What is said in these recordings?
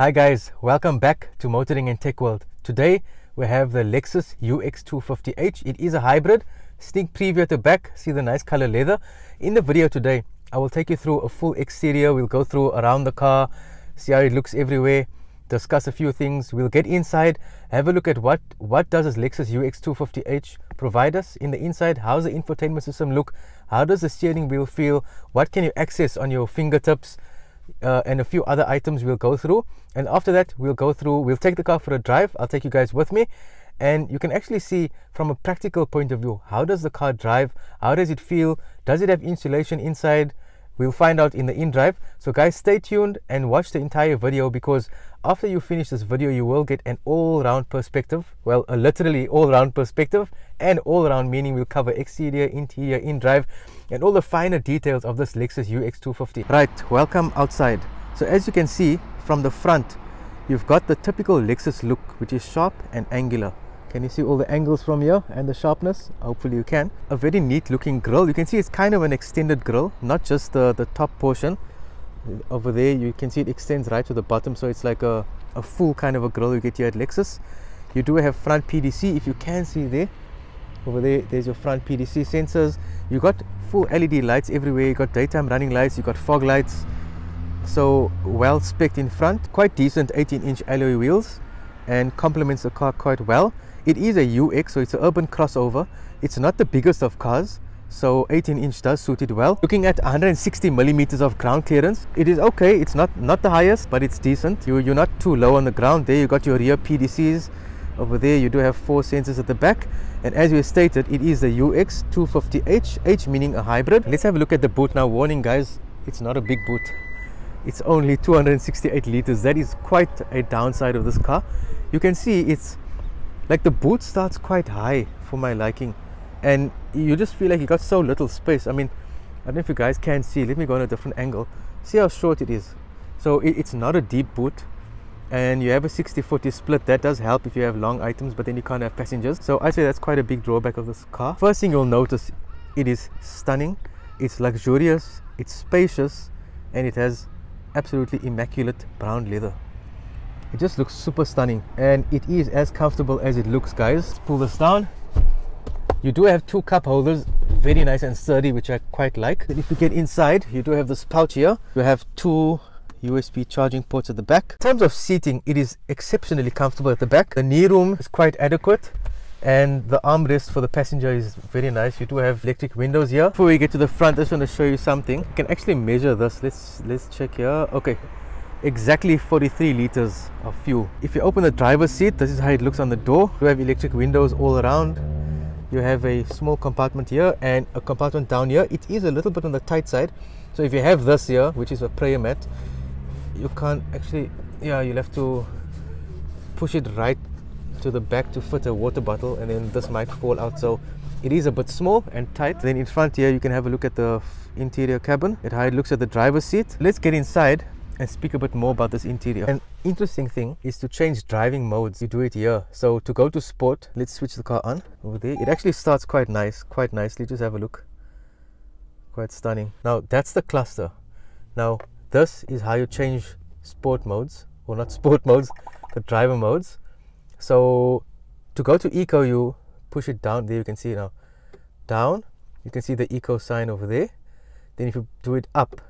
Hi guys, welcome back to Motoring and Tech World. Today we have the Lexus UX250H. It is a hybrid. Sneak preview at the back, see the nice color leather. In the video today, I will take you through a full exterior. We'll go through around the car, see how it looks everywhere, discuss a few things. We'll get inside, have a look at what does this Lexus UX250H provide us in the inside. How's the infotainment system look? How does the steering wheel feel? What can you access on your fingertips? And a few other items we'll go through, and after that we'll take the car for a drive. I'll take you guys with me, and you can actually see from a practical point of view, how does the car drive, how does it feel, does it have insulation inside? We'll find out in the in-drive. So guys, stay tuned and watch the entire video, because after you finish this video you will get an all-round perspective, well, a literally all-round perspective, and all-round meaning we'll cover exterior, interior, in-drive, and all the finer details of this Lexus UX250. Right, welcome outside. So as you can see from the front, you've got the typical Lexus look, which is sharp and angular. Can you see all the angles from here and the sharpness? Hopefully you can. A very neat looking grille. You can see it's kind of an extended grille, not just the top portion. Over there you can see it extends right to the bottom, so it's like a full kind of a grille you get here at Lexus. You do have front PDC, if you can see there. Over there's your front PDC sensors. You got full LED lights everywhere. You got daytime running lights, you got fog lights. So well spec'd in front. Quite decent 18-inch alloy wheels, and complements the car quite well. It is a UX, so it's an urban crossover. It's not the biggest of cars, so 18-inch does suit it well. Looking at 160 millimeters of ground clearance, it is okay. It's not the highest, but it's decent. You're not too low on the ground. There you got your rear PDCs. Over there you do have 4 sensors at the back, and as we stated, it is the UX250H, H meaning a hybrid. Let's have a look at the boot now. Warning guys, it's not a big boot. It's only 268 liters. That is quite a downside of this car. You can see it's like the boot starts quite high for my liking, and you just feel like you got so little space. I mean, I don't know if you guys can see. Let me go on a different angle. See how short it is. So it's not a deep boot, and you have a 60-40 split. That does help if you have long items, but then you can't have passengers. So I say that's quite a big drawback of this car. First thing you'll notice, it is stunning. It's luxurious, it's spacious, and it has absolutely immaculate brown leather. It just looks super stunning, and it is as comfortable as it looks, guys. Let's pull this down. You do have 2 cup holders, very nice and sturdy, which I quite like. And if you get inside, you do have this pouch here. You have 2 USB charging ports at the back. In terms of seating, it is exceptionally comfortable at the back. The knee room is quite adequate, and the armrest for the passenger is very nice. You do have electric windows here. Before we get to the front, I just want to show you something. You can actually measure this. Let's check here. Okay, exactly 43 liters of fuel. If you open the driver's seat, this is how it looks on the door. You have electric windows all around. You have a small compartment here and a compartment down here. It is a little bit on the tight side, so if you have this here, which is a prayer mat, you can't actually, you'll have to push it right to the back to fit a water bottle, and then this might fall out. So it is a bit small and tight. Then in front here you can have a look at the interior cabin, at how it looks at the driver's seat. Let's get inside and speak a bit more about this interior. An interesting thing is to change driving modes. You do it here. So to go to sport, let's switch the car on. Over there it actually starts quite nicely. Just have a look. Quite stunning. Now that's the cluster. Now this is how you change sport modes, or not sport modes, the driver modes. So to go to eco, you push it down. There you can see now down, you can see the eco sign over there. Then if you do it up,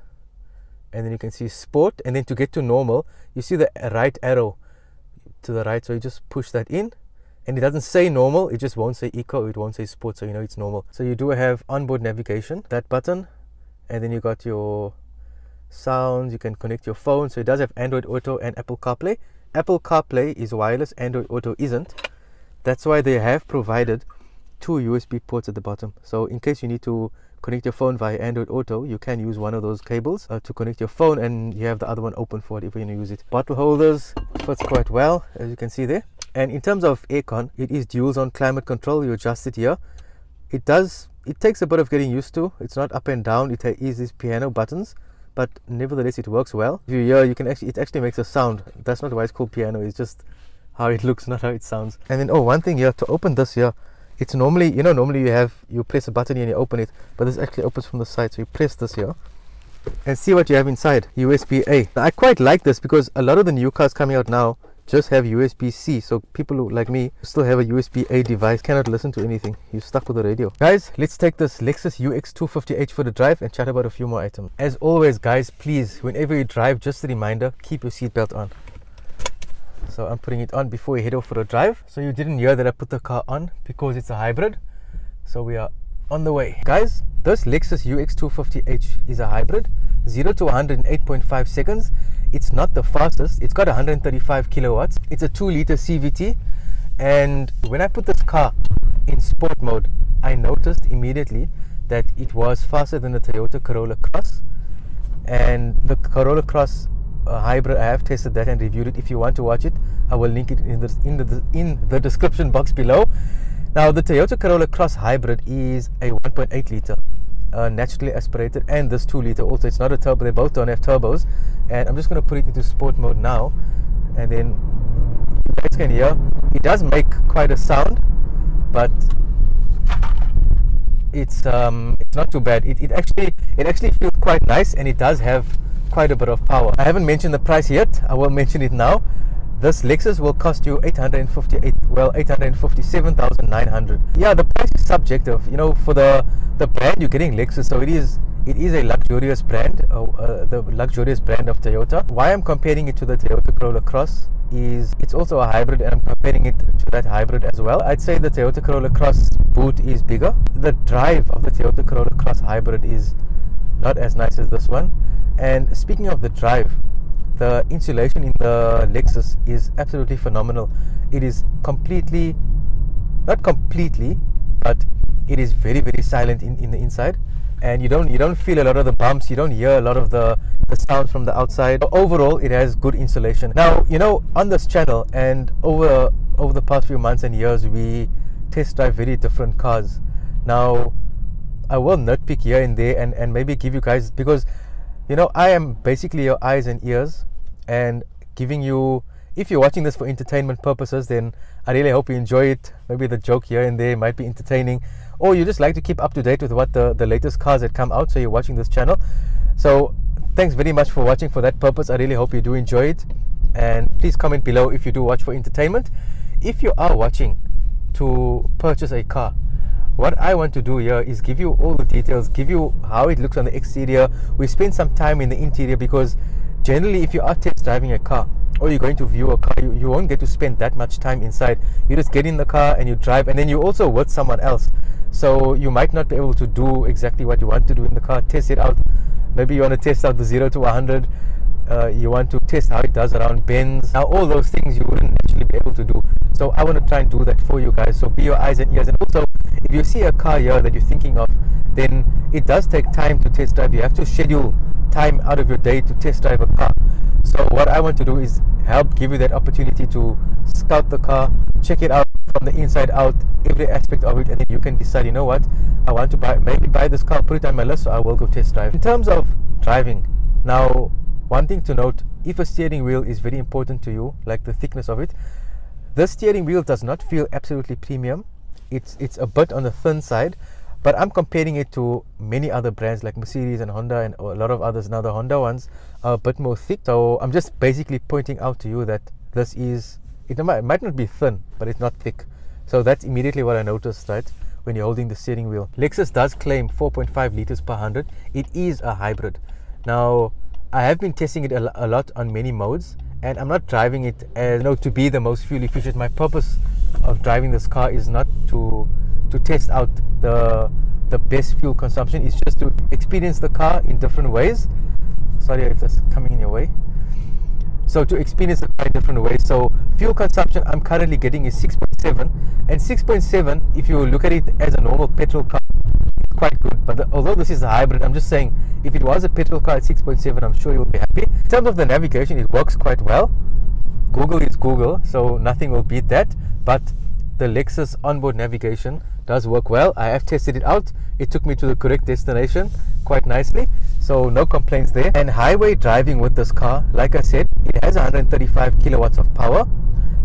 and then you can see sport, and then to get to normal, you see the right arrow to the right, so you just push that in, and it doesn't say normal, it just won't say eco, it won't say sport, so you know it's normal. So you do have onboard navigation, that button, and then you got your sounds. You can connect your phone, so it does have Android Auto and Apple CarPlay. Apple CarPlay is wireless, Android Auto isn't. That's why they have provided 2 USB ports at the bottom, so in case you need to connect your phone via Android Auto, you can use one of those cables to connect your phone, and you have the other one open for it if you're going to use it. Bottle holders fits quite well, as you can see there. And in terms of aircon, it is dual zone climate control. You adjust it here. It takes a bit of getting used to. It's not up and down. It is these piano buttons, but nevertheless it works well. If you hear, it actually makes a sound. That's not why it's called piano, it's just how it looks, not how it sounds. And then one thing here, to open this here, it's normally, normally you press a button here and you open it, but this actually opens from the side. So you press this here, and see what you have inside. USB-A. I quite like this because a lot of the new cars coming out now just have USB-C, so people who, like me, still have a USB-A device, cannot listen to anything. You're stuck with the radio. Guys, let's take this Lexus UX250H for the drive and chat about a few more items. As always, guys, please, whenever you drive, just a reminder, keep your seatbelt on. So I'm putting it on before we head off for a drive. So you didn't hear that I put the car on because it's a hybrid. So we are on the way. Guys, this Lexus UX250H is a hybrid, 0 to 100 in 8.5 seconds. It's not the fastest. It's got 135 kilowatts. It's a 2-liter CVT. And when I put this car in sport mode, I noticed immediately that it was faster than the Toyota Corolla Cross. And the Corolla Cross hybrid, I have tested that and reviewed it. If you want to watch it, I will link it in the description box below. Now, the Toyota Corolla Cross hybrid is a 1.8 liter naturally aspirated, and this 2 liter also. It's not a turbo. They both don't have turbos. And I'm just going to put it into sport mode now, and then you guys can hear it does make quite a sound, but it's not too bad. It actually feels quite nice, and it does have quite a bit of power. I haven't mentioned the price yet. I will mention it now. This Lexus will cost you 857,900. Yeah, the price is subjective. You know, for the brand you're getting Lexus, so it is a luxurious brand, the luxurious brand of Toyota. Why I'm comparing it to the Toyota Corolla Cross is it's also a hybrid, and I'm comparing it to that hybrid as well. I'd say the Toyota Corolla Cross boot is bigger. The drive of the Toyota Corolla Cross hybrid is not as nice as this one. And speaking of the drive, the insulation in the Lexus is absolutely phenomenal. It is completely, not completely, but it is very, very silent in the inside, and you don't feel a lot of the bumps. You don't hear a lot of the sounds from the outside. Overall, it has good insulation. Now, you know, on this channel and over the past few months and years, we test drive very different cars. Now, I will nitpick here and there and maybe give you guys, because you know, I am basically your eyes and ears, and giving you, if you're watching this for entertainment purposes, then I really hope you enjoy it. Maybe the joke here and there might be entertaining, or you just like to keep up to date with what the latest cars that come out, so you're watching this channel. So thanks very much for watching for that purpose. I really hope you do enjoy it, and please comment below if you do watch for entertainment. If you are watching to purchase a car, what I want to do here is give you all the details, give you how it looks on the exterior. We spend some time in the interior, because generally if you are test driving a car or you're going to view a car, you won't get to spend that much time inside. You just get in the car and you drive, and then you're also with someone else, so you might not be able to do exactly what you want to do in the car. Test it out. Maybe you want to test out the 0 to 100. You want to test how it does around bends. Now, all those things you wouldn't actually be able to do, so I want to try and do that for you guys. So be your eyes and ears. And also, if you see a car here that you're thinking of, then it does take time to test drive. You have to schedule time out of your day to test drive a car. So what I want to do is help give you that opportunity to scout the car, check it out from the inside out, every aspect of it, and then you can decide, you know what, I want to maybe buy this car, put it on my list, so I will go test drive. In terms of driving, now, one thing to note, if a steering wheel is very important to you, like the thickness of it, this steering wheel does not feel absolutely premium. It's a bit on the thin side, but I'm comparing it to many other brands like Mercedes and Honda and a lot of others. Now, the Honda ones are a bit more thick, so I'm just basically pointing out to you that this is, it might not be thin, but it's not thick. So that's immediately what I noticed, right, when you're holding the steering wheel. Lexus does claim 4.5 liters per 100. It is a hybrid. Now, I have been testing it a lot on many modes, and I'm not driving it as, you know, to be the most fuel efficient. My purpose of driving this car is not to test out the best fuel consumption. It's just to experience the car in different ways. Sorry if that's coming in your way. So to experience the car in different ways. So fuel consumption I'm currently getting is 6.7, and 6.7, if you look at it as a normal petrol car, quite good. But although this is a hybrid, I'm just saying, if it was a petrol car at 6.7, I'm sure you'll be happy. In terms of the navigation, it works quite well. Google is Google, so nothing will beat that. But the Lexus onboard navigation does work well. I have tested it out. It took me to the correct destination quite nicely, so no complaints there. And highway driving with this car, like I said, it has 135 kilowatts of power,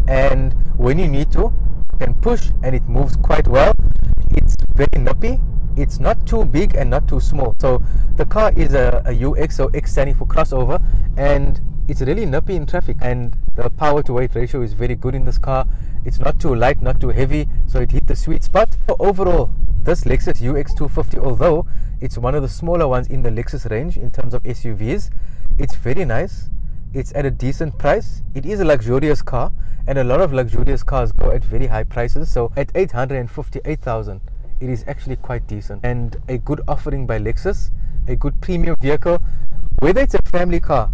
and when you need to, you can push and it moves quite well. It's very nippy. it's not too big and not too small. So the car is a UX, so X standing for crossover, and it's really nippy in traffic, and the power to weight ratio is very good in this car. It's not too light, not too heavy, so it hit the sweet spot. So overall, this Lexus UX 250, although it's one of the smaller ones in the Lexus range in terms of SUVs, it's very nice. It's at a decent price. It is a luxurious car, and a lot of luxurious cars go at very high prices. So at 858,000, it is actually quite decent, and a good offering by Lexus, a good premium vehicle. Whether it's a family car,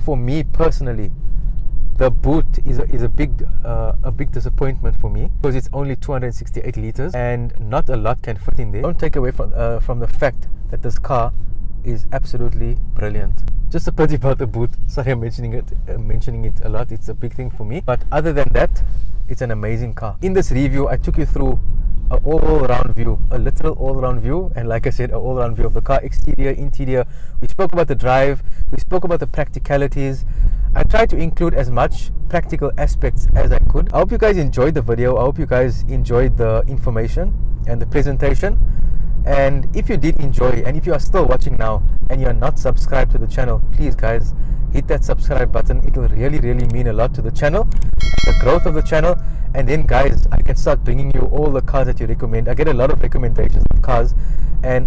for me personally, the boot is a big disappointment for me, because it's only 268 liters and not a lot can fit in there. Don't take away from the fact that this car is absolutely brilliant. Just a pity about the boot. Sorry, I'm mentioning it a lot. It's a big thing for me, but other than that, it's an amazing car. In this review, I took you through an all-round view, a literal all-round view, and like I said, an all-round view of the car, exterior, interior. We spoke about the drive, we spoke about the practicalities. I tried to include as much practical aspects as I could. I hope you guys enjoyed the video. I hope you guys enjoyed the information and the presentation. And if you did enjoy, and if you are still watching now and you are not subscribed to the channel, please guys, hit that subscribe button. It will really mean a lot to the channel, the growth of the channel. And then guys, I can start bringing you all the cars that you recommend. I get a lot of recommendations of cars, and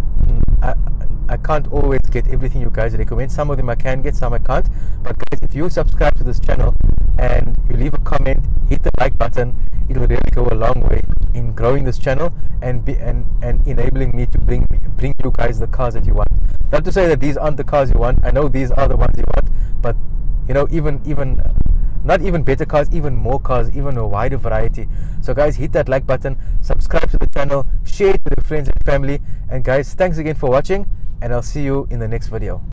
I can't always get everything you guys recommend. Some of them I can get, some I can't. But guys, if you subscribe to this channel and you leave a comment, hit the like button, it will really go a long way in growing this channel and enabling me to bring you guys the cars that you want. Not to say that these aren't the cars you want. I know these are the ones you want, but you know, even not even better cars, even more cars, even a wider variety. So guys, hit that like button, subscribe to the channel, share it with your friends and family. And guys, thanks again for watching, and I'll see you in the next video.